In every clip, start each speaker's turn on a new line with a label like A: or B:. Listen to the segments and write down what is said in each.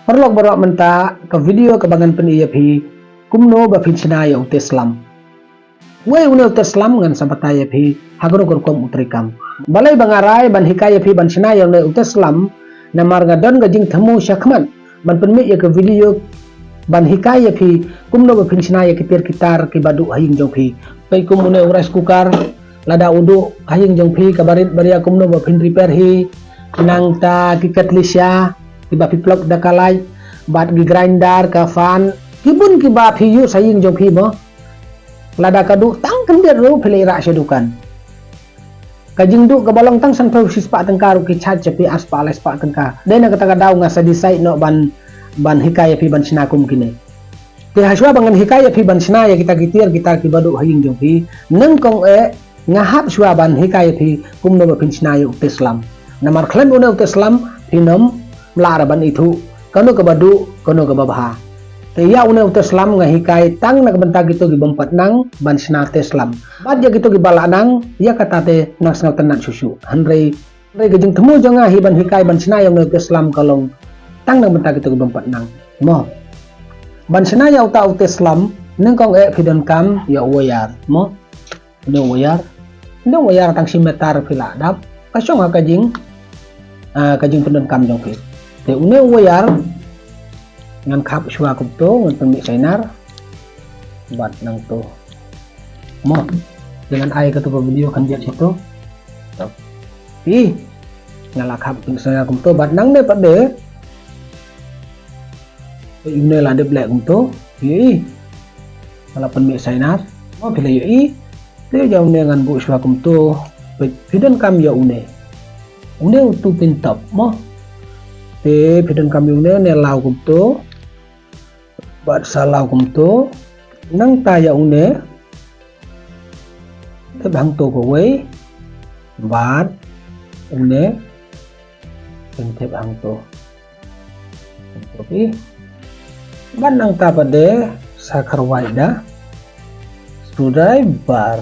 A: Perlok barak menta ke video kebangan pen iya phi kumno ba pinchina ya uteslam. Wei une uteslam ngan sampataya phi hagro gorkom utrikam. Balai bangarai ban hikaya phi ban china ya uteslam na marga don gajing thamu syakman ban penmi ya ke video ban hikaya phi kumno ba pinchina ya kitir kitar ki badu haying jong phi pai kumune rice cooker lada udu haying jong phi kabarit baria kumno ba pin repair hi nang ta ki katlisya kiba piplok dakalay bat gi grinder ka fan kibun kiba phiyu saying jong phi mo lada kadu tang kendir ro pelera syadukan kajing du kabalong tang san pau sispa tengkaru ki chat cepi aspa les pa tengka dena kata kadau ngasa disai no ban hikaya phi ban sinakum kini te haswa bangan hikaya phi ban sina ya kita gitir gitar ki badu haying jong phi neng kong ngahap swa ban hikaya phi kumno ba phin sina ya Islam namar klan una Islam hinom melaraban itu kanu ke badu kanu ke babha te ya une Islam ngahikai tang nak bentak gitu gi bempat nang ban sina Islam bad ya gitu gi bala nang ya kata te nak snau tenan susu hanrei gejeng temu jonga hi ban hikai ban sina yang Islam kalong tang nak bentak gitu gi bempat nang mo ban sina ya uta Islam neng kong fidon kam ya wayar mo no wayar tang simetar pila dap kasong kajing fidon kam jong phi te une wayar ngan khap shua kup to ngan pemi sainar bat nang to mo dengan ai ketu video kan dia situ pi ngala khap saya kup to bat nang ne pade une la de black kup to i ala pemi sainar mo pile i te jauh ne ngan bu shua kup to pidon kam ya une utu pintap mo te pidon kami ne lau kum to bat salau kum to nang taya une te bang to ko wei bat une te bang to tapi ban nang ta pade sakar waida screwdriver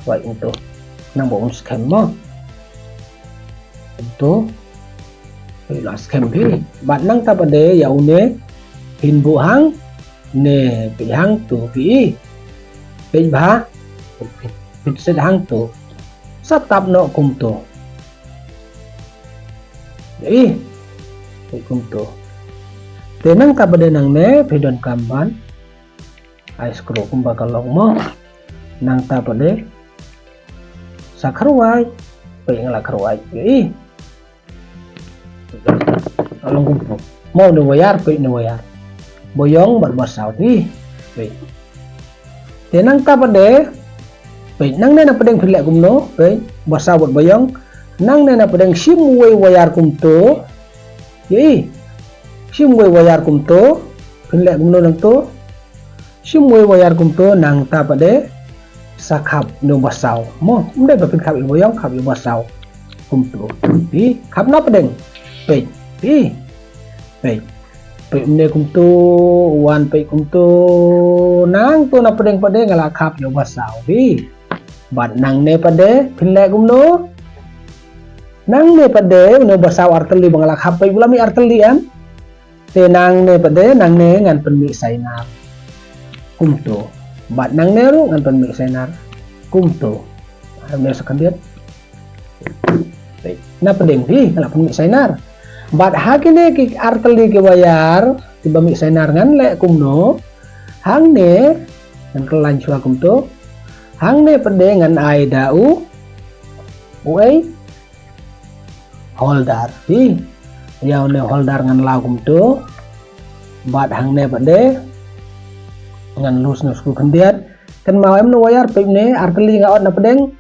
A: wai untuk nang bo scam mo untuk las kempi bat nang ta pade ya une hin bu hang ne pi hang tu pi ba pi se hang tu satap no kum tu kum tu te nang ta pade nang ne pedon kamban ai skro kum ba kalong mo nang ta pade sakarwai pe ngala karwai along kumpo mau no wayar pe no wayar boyong bar basau ti pe tenang ta pade pe nang ne na padeng philek kumno pe basau bot boyong nang ne na padeng sim way wayar kumto sim way wayar kumto philek kumno nang to sim way wayar kumto nang ta pade sakhap no basau mo mde ba pin khap boyong khap basau kumto pi khap na padeng pe ne kum tu wan pe kum tu nang tu na padeng ngala khap yo basau bi bat nang ne pade phile kum no nang ne pade no basau arteli bangala khap pe bulami arteli am te nang ne pade nang ne ngan penmi sainar kum tu bat nang ne ru ngan penmi sainar kum tu ne sakandiat na padeng bi ngala penmi sainar bat hakine ki arteli ke wayar tiba mi sainar ngan le kumno hang ne ngan kelan chua kumto hang ne pede ngan ai dau uai holder hi yau ne holder ngan lau kumto bat hang ne pede ngan lus nus ku kendiat kan mau em no wayar pe ne arteli ngaot na pedeng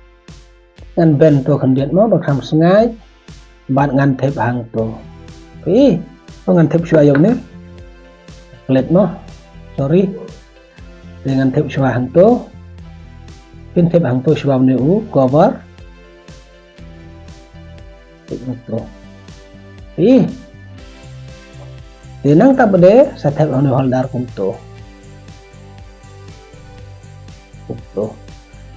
A: ngan ben to kendiat mo bakam sengai bat ngan tep hang to ngan tep shua yong ne let mo sorry dengan tep shua hang to pin tep hang to shua ne u cover to nang ta bade sa tep hang holder kum to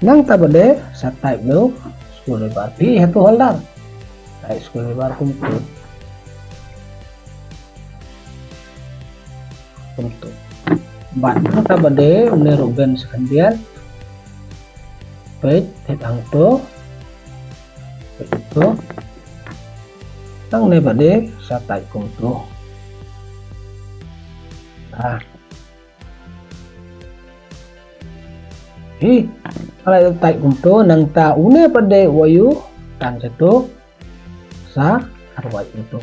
A: nang ta bade sa type no screwdriver pi hetu holder ai screwdriver kum to kumto bat nang ta bade une rogan sekandian peit thep hang to itu nang ne bade satai kumto kalau tai kumto nang ta une bade wayu tan jatuh sa arwai itu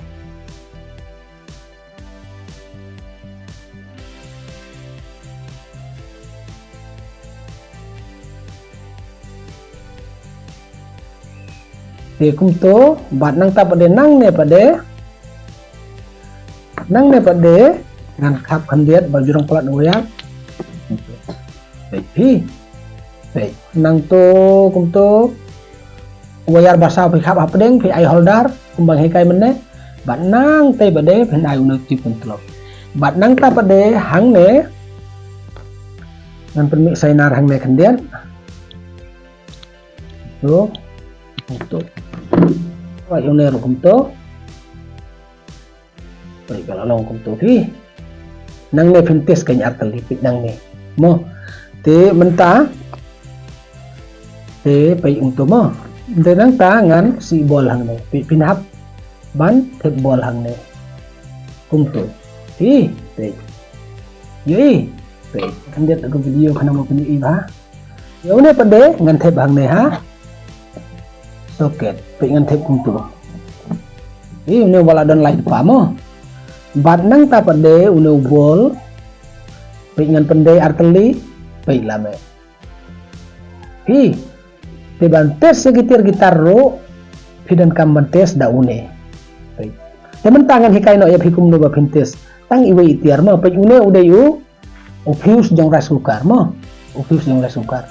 A: di kumto bat nang ta pade nang ne pade ngan khap khandiat bajurang pelat ngoyak baik nang to kumto wayar basa pi khap apdeng pi ai holder kumbang hekai menne bat nang te pade pen ai unu ti puntlok bat nang ta pade hang ne ngan permik sainar hang ne khandiat to untuk wah yung nero kumto baik kalau long kumto pi nang ne pintes kanya artal lipit nang ne mo te menta te pai untuk mo te nang tangan si bol hang ne pi pinap ban te bol hang ne kumto pi te yui pe kan dia tak video kana mo pini iba yo ne pade ngan te hang ne ha soket pengen tip kumtu ini wala don light pa mo bat nang ta pade une bol pengen pende arteli pai lame te bantes segitir gitar ro pidan kam bantes da une temen tangan hikai no ya hikum no ba pintes tang iwe itiar mo pai une ude yu ofius jong rasukar mo ofius jong rasukar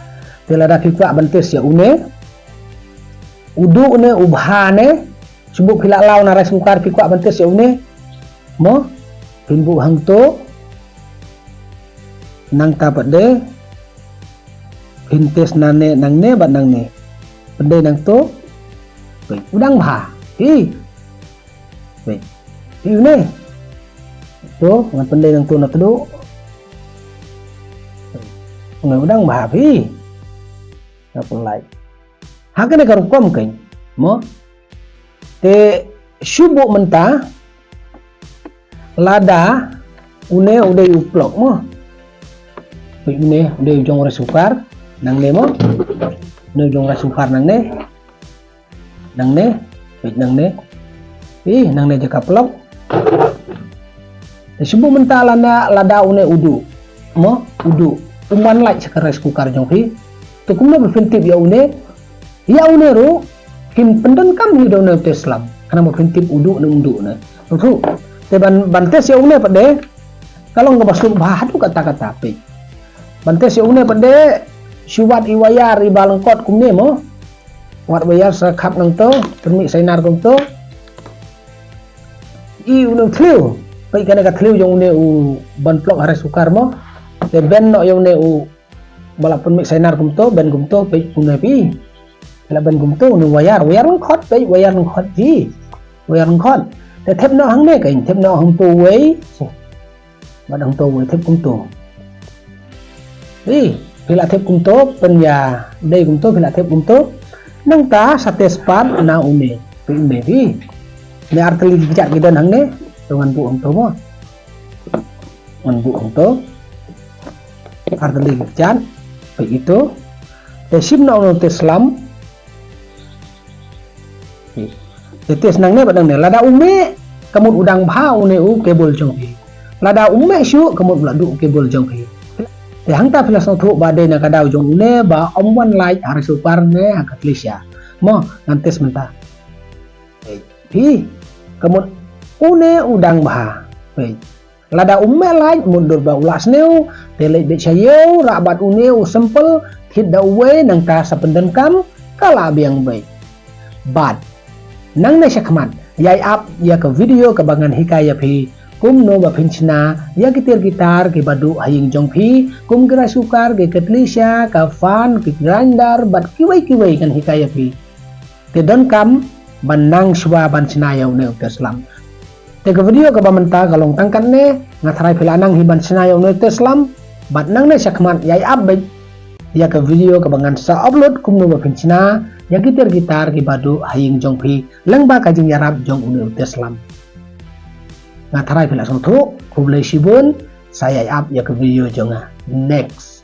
A: tela da fikwa bantes ya une udu ne ubhane subuk hilak lau na rice cooker pikwa bantes ya une mo pinbu hang to nang ta pade pintes nane nang ne bat nang ne pade nang to udang bha une to ngan pade nang to na tedu ngai udang bha apa lai hakene karo kom kain mo te shubu menta lada une ude uplok mo une ude jong rasukar nang ne mo ne jong rasukar nang ne nang ne jaka plok te shubu menta lada une udu mo udu uman lai sakar rasukar jong pi to kumna befintip ya une ro kim pendan kam hido na teslam kana mo pintip udu na tu te bantes ya une pade kalau ngabasuk bahadu kata-kata pe bantes ya une pade siwat iwayar ibalengkot kumne mo wat bayar sakhap nang to termik sainar kum to i unang thliu pe kana ka thliu jong ne u ban plok hare sukar mo te ben no yong ne u balapun mik sainar kum to ben kum to pe une pi laban kumto nu wayar ngkhot pe wayar ngkhot ji wayar ngkhot te thep no hang ne kain thep no hang tu wei ba dang to wei thep kumto pila thep kumto penya dei kumto pila thep kumto nang ta sate spat na une pe me pi ne arteli bijak gidan hang ne dengan bu hang to mo ngan bu hang to arteli bijak pe itu te simna no te slam tetes nang ne badang ne lada ume kamut udang bha une u kebol jong pi lada ume shu kamut ladu kebol jong pi te hang ta phila sang thu ba de na kadau jong ne ba omwan lai har super ne akatlisya mo nantes menta pi kamut une udang bha pe lada ume lai mundur ba ulas neu tele be chayo rabat une u sempel thit da we nang ta sapendan kam kala biang bai bad nang na syakman yai up ya ke video kebangan hikaya pi kum no ba pinchna ya gitar gitar ke badu haying jong pi kum gra sukar ke ketlisya ka fan ke grinder bat kiwai kan hikaya pi te don kam banang shwa ban chna ya ne ukaslam Te ke video ke bamenta galong tangkan ne ngatrai pilanang hiban senayo no Islam bat nang ne sakman yai abbe ya ke video ke bangan sa upload kumno ba pincina ya gitar ki badu haying jongpi lengba kajing yarab jong unu Islam ngatrai pilasong tu kublai sibun saya up ya ke video jonga next